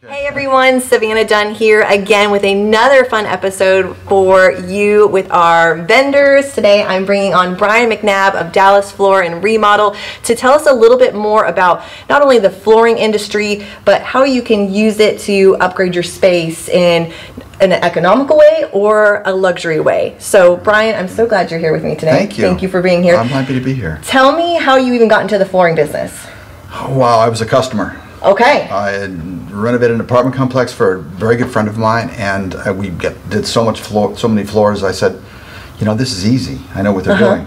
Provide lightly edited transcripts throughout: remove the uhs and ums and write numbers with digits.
Hey everyone, Savannah Dunn here again with another fun episode for you with our vendors. Today I'm bringing on Bryan McNabb of Dallas Floor and Remodel to tell us a little bit more about not only the flooring industry, but how you can use it to upgrade your space in an economical way or a luxury way. So Bryan, I'm so glad you're here with me today. Thank you. Thank you for being here. I'm happy to be here. Tell me how you even got into the flooring business. Wow, I was a customer. Okay. I had renovated an apartment complex for a very good friend of mine, and did so many floors. I said, you know, this is easy. I know what they're doing.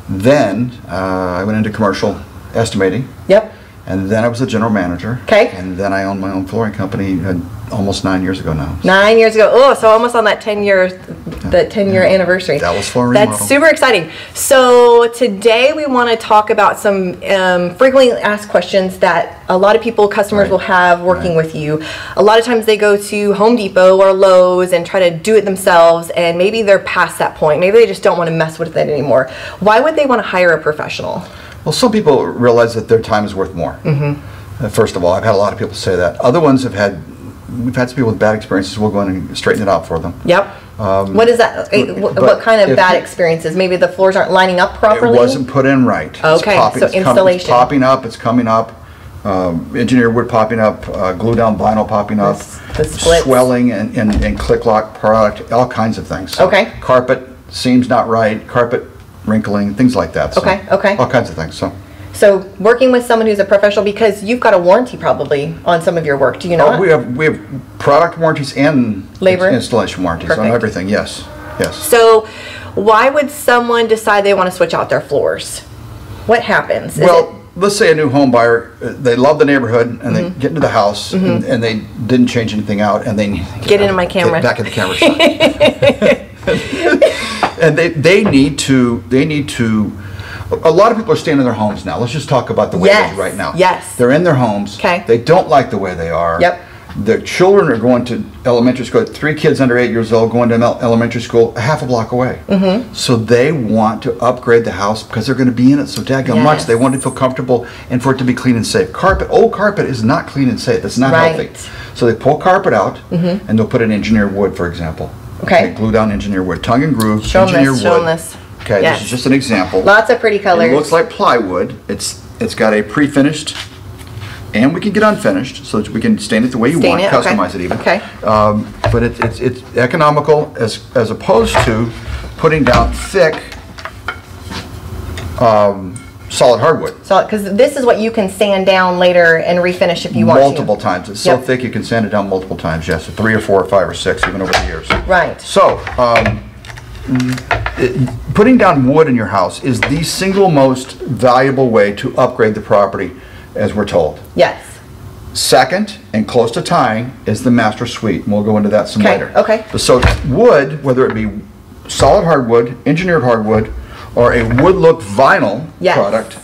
Then I went into commercial estimating. Yep. And then I was a general manager. Okay. And then I owned my own flooring company almost 9 years ago now. 9 years ago. Oh, so almost on that 10-year anniversary. Dallas Floor and Remodel. That's super exciting. So today we want to talk about some frequently asked questions that a lot of customers will have working with you. A lot of times they go to Home Depot or Lowe's and try to do it themselves, and maybe they're past that point. Maybe they just don't want to mess with it anymore. Why would they want to hire a professional? Well, some people realize that their time is worth more. First of all, I've had a lot of people say that. Other ones we've had some people with bad experiences. We'll go in and straighten it out for them. Yep. What is that? What kind of bad experiences? Maybe the floors aren't lining up properly? It wasn't put in right. Okay, so installation. It's popping up, it's coming up. Engineered wood popping up, glue down vinyl popping up, swelling and click lock product, all kinds of things. So okay. Carpet seams not right, carpet wrinkling, things like that. So okay, okay. All kinds of things. So working with someone who's a professional, because you've got a warranty probably on some of your work, do you not? We have product warranties and labor installation warranties on everything. Yes, yes. So why would someone decide they want to switch out their floors? What happens? Let's say a new home buyer, they love the neighborhood and they get into the house and they didn't change anything out, and they get into my camera. Get back in the camera shot. And they need to. A lot of people are staying in their homes now. Let's just talk about the way it is right now. Yes. They're in their homes. Okay. They don't like the way they are. Yep. Their children are going to elementary school. 3 kids under 8 years old going to elementary school a half a block away. So they want to upgrade the house because they're going to be in it so daggone much. They want to feel comfortable and for it to be clean and safe. Old carpet is not clean and safe. It's not healthy. So they pull carpet out and they'll put in engineered wood, for example. Okay. Glue down engineered wood, tongue and groove, show engineered wood. Show this. Okay, this is just an example. Lots of pretty colors. It looks like plywood. It's got a pre-finished, and we can get unfinished, so that we can stain it the way you want, customize it even. Okay. But it's economical as opposed to putting down thick solid hardwood. Because this is what you can sand down later and refinish if you want to. Multiple times. It's so thick you can sand it down multiple times. Yes, 3 or 4 or 5 or 6 even over the years. Right. So. Putting down wood in your house is the single most valuable way to upgrade the property, as we're told. Yes. Second, and close to tying, is the master suite, and we'll go into that some later. Okay. So wood, whether it be solid hardwood, engineered hardwood, or a wood look vinyl product.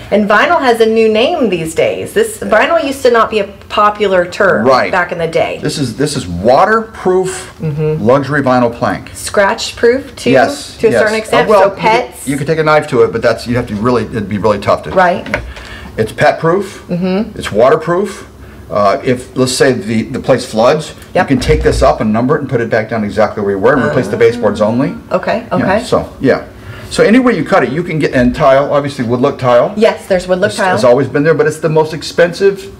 And vinyl has a new name these days. Vinyl used to not be a popular term back in the day. This is waterproof luxury vinyl plank. Scratch proof too? Yes. To a certain extent. Well, so pets. You could take a knife to it, but it'd be really tough to. Right. It's pet proof. It's waterproof. If let's say the place floods, you can take this up and number it and put it back down exactly where you were and replace the baseboards only. Okay. So any way you cut it, you can get, and tile, obviously wood look tile. Yes, there's wood look tile. It's always been there, but it's the most expensive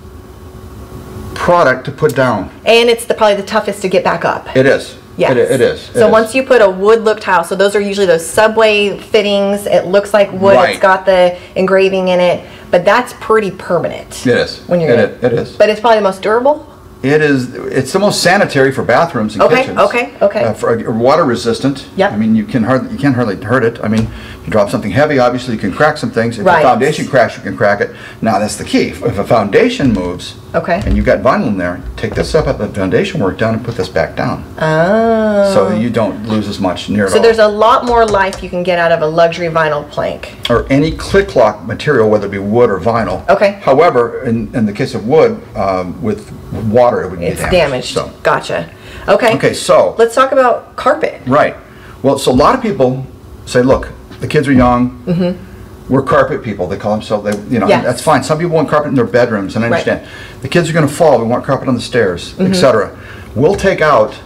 product to put down. And it's probably the toughest to get back up. It is. Yes. It is. So once you put a wood look tile, so those are usually those Subway fittings. It looks like wood. It's got the engraving in it, but that's pretty permanent. It is. It is. But it's probably the most durable. It is. It's the most sanitary for bathrooms and kitchens. Okay. For water resistant. Yep. I mean, you can't hardly hurt it. I mean, you drop something heavy, obviously you can crack some things. If the foundation cracks, you can crack it. Now that's the key. If a foundation moves, and you've got vinyl in there, take this up at the foundation work down and put this back down. Oh. So you don't lose as much at all. So there's a lot more life you can get out of a luxury vinyl plank. Or any click lock material, whether it be wood or vinyl. Okay. However, in the case of wood, with water, it would be damaged. So. Gotcha. Okay. Okay, so let's talk about carpet. Right. Well, so a lot of people say, look, the kids are young. we're carpet people. They call themselves, you know, Yes. that's fine. Some people want carpet in their bedrooms, and I understand. The kids are going to fall. We want carpet on the stairs, etc. We'll take out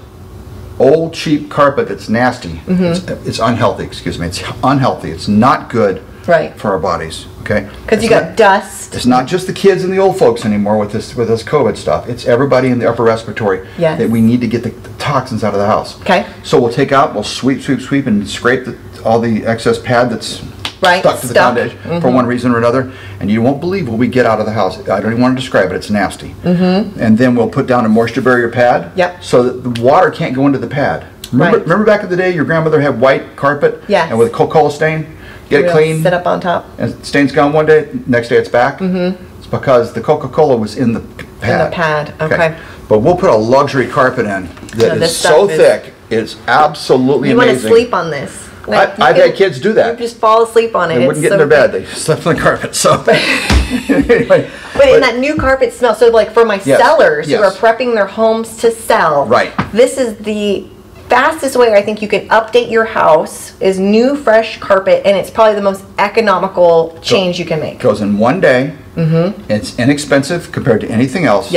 old cheap carpet that's nasty. It's unhealthy. Excuse me. It's unhealthy. It's not good for our bodies. Okay. Because you got dust. It's not just the kids and the old folks anymore with this COVID stuff. It's everybody in the upper respiratory that we need to get the toxins out of the house. Okay. So we'll take out. We'll sweep, and scrape all the excess pad that's stuck to the foundation for one reason or another, and you won't believe what we get out of the house. I don't even want to describe it. It's nasty. And then we'll put down a moisture barrier pad so that the water can't go into the pad. Remember back in the day, your grandmother had white carpet and with a Coca-Cola stain? Get it clean. Sit up on top. And stain's gone one day, next day it's back. It's because the Coca-Cola was in the pad. In the pad, okay. But we'll put a luxury carpet in that is so thick, it's absolutely amazing. You want to sleep on this. Like I've had kids do that. You just fall asleep on it. They wouldn't get in their bed. They slept on the carpet. So, anyway, but in that new carpet smell, so like for my sellers who are prepping their homes to sell, this is the fastest way I think you can update your house is new fresh carpet, and it's probably the most economical change you can make. Goes in one day. It's inexpensive compared to anything else.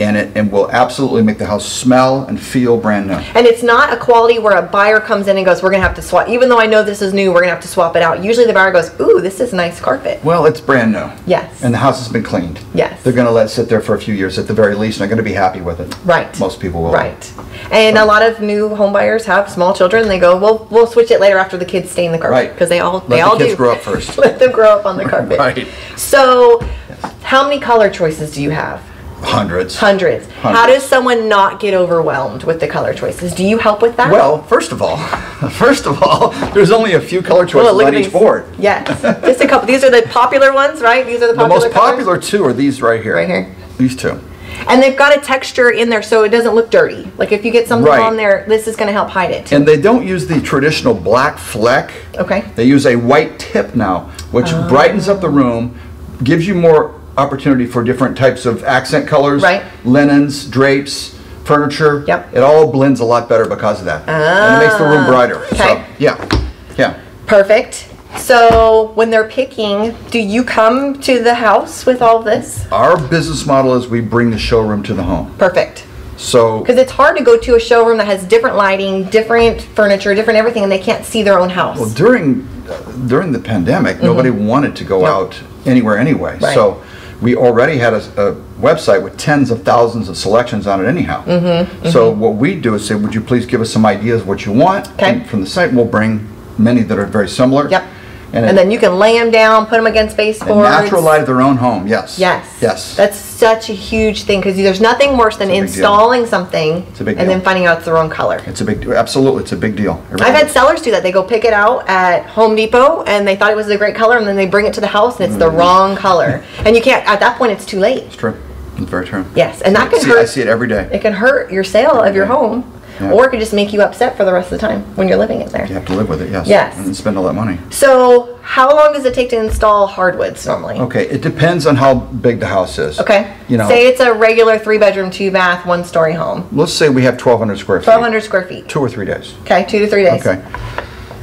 And it will absolutely make the house smell and feel brand new. And it's not a quality where a buyer comes in and goes, we're going to have to swap. Even though I know this is new, we're going to have to swap it out. Usually the buyer goes, ooh, this is nice carpet. Well, it's brand new. Yes. And the house has been cleaned. Yes. They're going to let it sit there for a few years at the very least, and they're going to be happy with it. Right. Most people will. Right. And a lot of new home buyers have small children. And they go, well, we'll switch it later after the kids stain the carpet. Right. Because they all do. Let the kids grow up first. Let them grow up on the carpet. Right. So, how many color choices do you have? Hundreds. How does someone not get overwhelmed with the color choices? Do you help with that? Well, first of all, there's only a few color choices on each board. Yes, just a couple. These are the popular ones, right? These are the popular most popular two are these right here. Right here. These two. And they've got a texture in there so it doesn't look dirty. Like if you get something on there, this is going to help hide it. And they don't use the traditional black fleck. Okay. They use a white tip now, which brightens up the room, gives you more opportunity for different types of accent colors, linens, drapes, furniture. It all blends a lot better because of that. And it makes the room brighter. So, yeah. Perfect. So when they're picking, do you come to the house with all this? Our business model is we bring the showroom to the home. Perfect. So, because it's hard to go to a showroom that has different lighting, different furniture, different everything, and they can't see their own house. Well, during the pandemic, nobody wanted to go out anywhere anyway. So we already had a website with tens of thousands of selections on it anyhow. So what we do is say, would you please give us some ideas of what you want? And from the site, we'll bring many that are very similar. And then you can lay them down, put them against baseboards. And natural light of their own home, yes. That's such a huge thing, because there's nothing worse than installing something and then finding out it's the wrong color. It's a big deal. Absolutely, it's a big deal. I've had sellers do that. They go pick it out at Home Depot, and they thought it was a great color, and then they bring it to the house, and it's the wrong color. And you can't, at that point, it's too late. It's true. It's very true. Yes, and that can hurt. I see it every day. It can hurt your sale of your home. Or it could just make you upset for the rest of the time when you're living in there. You have to live with it, yes. And spend all that money. So, how long does it take to install hardwoods normally? Okay, it depends on how big the house is. Okay. Say it's a regular 3-bedroom, 2-bath, 1-story home. Let's say we have 1,200 square feet. 1,200 square feet. 2 or 3 days. Okay, 2 to 3 days. Okay.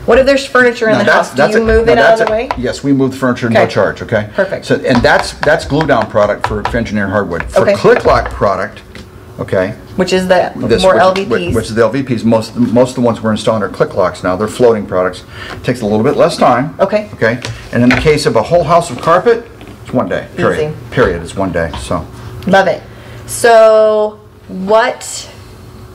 What if there's furniture in the house? Do you move it out of the way? Yes, we move the furniture no charge, okay? Perfect. So, and that's glue down product for engineered hardwood. For click lock product, which is the more LVPs. Which is the LVPs. Most of the ones we're installing are click locks now. They're floating products. It takes a little bit less time. Okay. And in the case of a whole house of carpet, it's 1 day. Period. Easy. Period. It's 1 day. So. Love it. So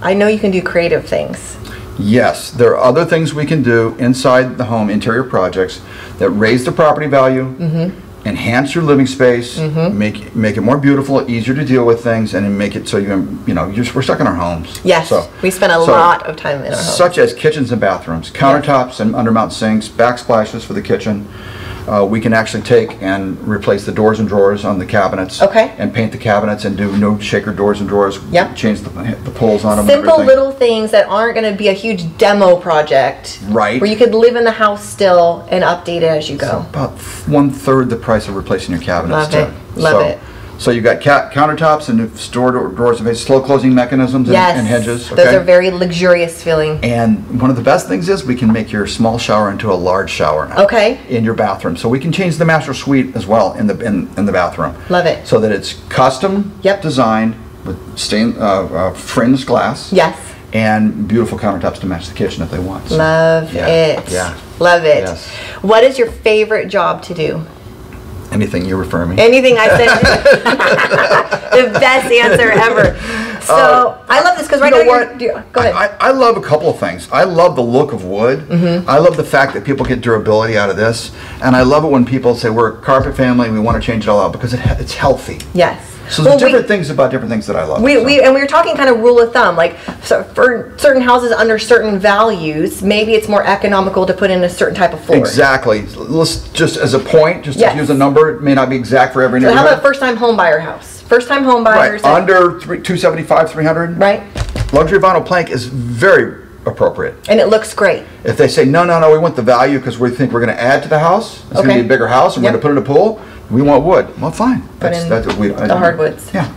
I know you can do creative things. Yes, there are other things we can do inside the home, interior projects, that raise the property value, enhance your living space, make it more beautiful, easier to deal with things, and make it so we're stuck in our homes. Yes, we spend a lot of time in our homes. Such as kitchens and bathrooms, countertops and undermount sinks, backsplashes for the kitchen. We can actually take and replace the doors and drawers on the cabinets. And paint the cabinets and do no shaker doors and drawers. Change the pulls on them. Simple little things that aren't going to be a huge demo project. Right. Where you could live in the house still and update it as you go. It's about 1/3 the price of replacing your cabinets. Love it. So you've got countertops and store doors and slow closing mechanisms and hedges. Okay? Those are very luxurious feeling. And one of the best things is we can make your small shower into a large shower now. Okay. In your bathroom. So we can change the master suite as well in the bathroom. Love it. So that it's custom designed with fringed glass. Yes. And beautiful countertops to match the kitchen if they want. So, Love it. Yeah. Love it. Yes. What is your favorite job to do? Anything you refer me. Anything I said. The best answer ever. So I love this because right now go ahead. I love a couple of things. I love the look of wood. I love the fact that people get durability out of this. And I love it when people say we're a carpet family, we want to change it all out because it's healthy. Yes. So there's different things about different things that I love. We were talking kind of rule of thumb, like so for certain houses under certain values, maybe it's more economical to put in a certain type of floor. Exactly. Let's just as a point, just to use a number, it may not be exact for every neighborhood. So how about a first-time home buyer house? First-time home buyers. Right. Under 275, 300. Right. Luxury vinyl plank is very appropriate. And it looks great. If they say, no, we want the value because we think we're going to add to the house, it's going to be a bigger house, and we're going to put in a pool, we want wood. Well, fine. That's what the hardwoods. Yeah.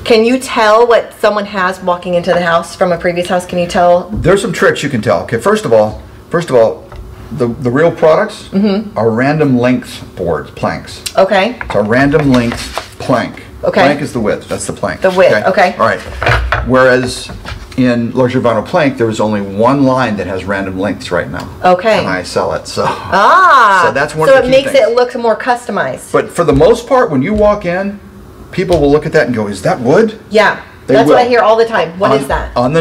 Can you tell what someone has walking into the house from a previous house? Can you tell? There's some tricks you can tell. Okay, first of all, the real products are random length planks. Okay. It's a random length plank. Okay. Plank is the width. That's the plank. The width. Okay. All right. Whereas in luxury vinyl plank, there is only one line that has random lengths right now. Okay. And I sell it. So. So that's one of the key things. So it makes it look more customized. But for the most part, when you walk in, people will look at that and go, "Is that wood?" Yeah. That's what I hear all the time. What is that? On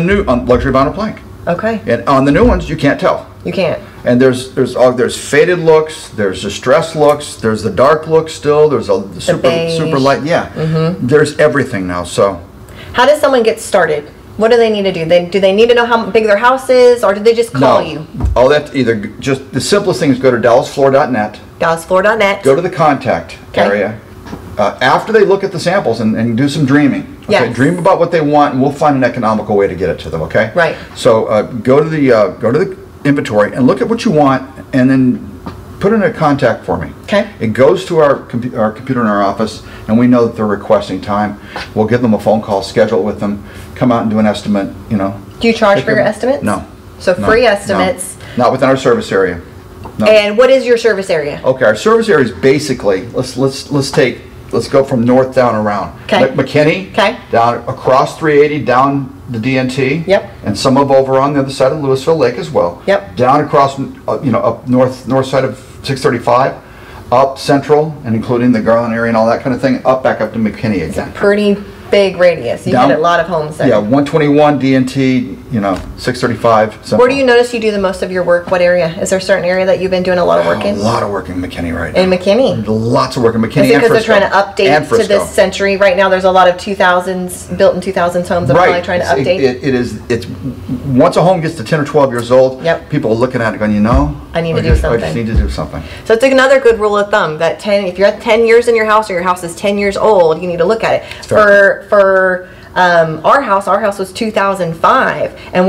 luxury vinyl plank. Okay. And on the new ones, you can't tell. You can't. And there's faded looks, there's distressed looks, there's the dark look still, there's the super light. Yeah. There's everything now. So. How does someone get started? What do they need to do? Do they need to know how big their house is, or do they just call you? Oh, that's either just the simplest thing is go to dallasfloor.net. Dallasfloor.net. Go to the contact area. After they look at the samples and do some dreaming. Okay? Yes. Dream about what they want, and we'll find an economical way to get it to them. Okay. Right. So go to the inventory and look at what you want, and then put in a contact for me. Okay. It goes to our computer in our office, and we know that they're requesting time. We'll give them a phone call, schedule it with them, come out and do an estimate. You know. Do you charge for your estimates? No. So free estimates. No. Not within our service area. No. And what is your service area? Okay, our service area is basically let's go from north down around. Okay. McKinney. Okay. Down across 380 down the DNT. Yep. And some of over on the other side of Louisville Lake as well. Yep. Down across up north side of 635, up central and including the Garland area and all that kind of thing, back up to McKinney again. It's a pretty big radius. You get a lot of homes there. Yeah, 121 DNT, 635. Central. Where do you notice you do the most of your work? What area? Is there a certain area that you've been doing a lot of work in? A lot of work in McKinney right now. In McKinney? Lots of work in McKinney. Is it because they're trying to update to this century? Right now there's a lot of 2000s, built in 2000s homes that are probably trying to update. It's once a home gets to 10 or 12 years old, people are looking at it going, I need to do something. I just need to do something. So it's another good rule of thumb that if you're at 10 years in your house or your house is 10 years old, you need to look at it. For our house was 2005, and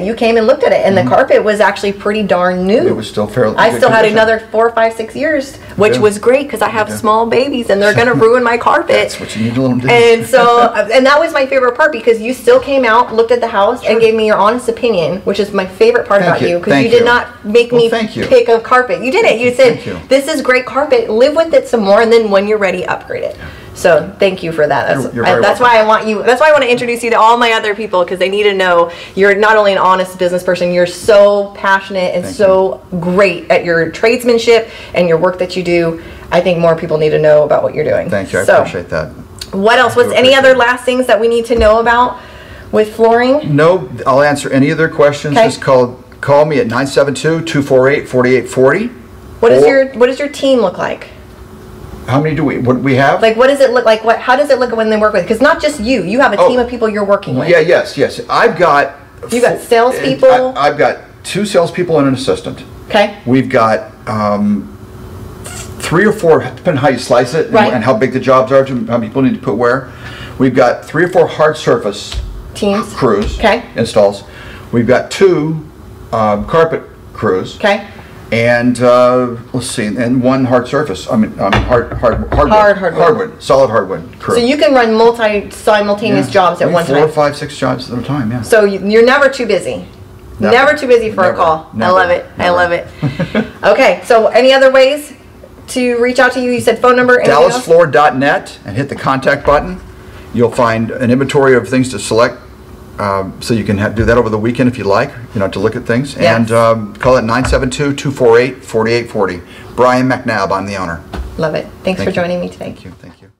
you came and looked at it, and the carpet was actually pretty darn new. It was still fairly I still had another 4, 5, 6 years, which was great because I have small babies and they're going to ruin my carpet. That's what you need to let them do. And so, and that was my favorite part because you still came out, looked at the house, and gave me your honest opinion, which is my favorite part about you because you did not make me pick a carpet. You did it. You said, "This is great carpet. Live with it some more, and then when you're ready, upgrade it." So thank you for that. That's why I want you. That's why I want to introduce you to all my other people because they need to know you're not only an honest business person. You're so passionate and so great at your tradesmanship and your work that you do. I think more people need to know about what you're doing. Thank you. I appreciate that. What else? What's any other last things that we need to know about with flooring? No, I'll answer any other questions. Okay. Just call me at 972-248-4840. What does your team look like? How many do we have? Like, what does it look like? How does it look when they work with? Because not just you. You have a team of people you're working with. Yeah, yes. I've got... You got salespeople? I've got 2 salespeople and an assistant. Okay. We've got 3 or 4, depending on how you slice it and how big the jobs are, how many people need to put where. We've got 3 or 4 hard surface crews, installs. We've got 2 carpet crews. Okay. And let's see, and one hard surface. Hardwood, solid hardwood. Correct. So you can run simultaneous jobs at one time. 4, 5, 6 jobs at a time. Yeah. So you're never too busy. Never too busy for a call. Never, I love it. Never. I love it. Okay. So any other ways to reach out to you? You said phone number. DallasFloor.net, and hit the contact button. You'll find an inventory of things to select. So you can do that over the weekend if you like, to look at things. Yes. And call it 972-248-4840. Bryan McNabb, I'm the owner. Love it. Thanks for joining me today. Thank you.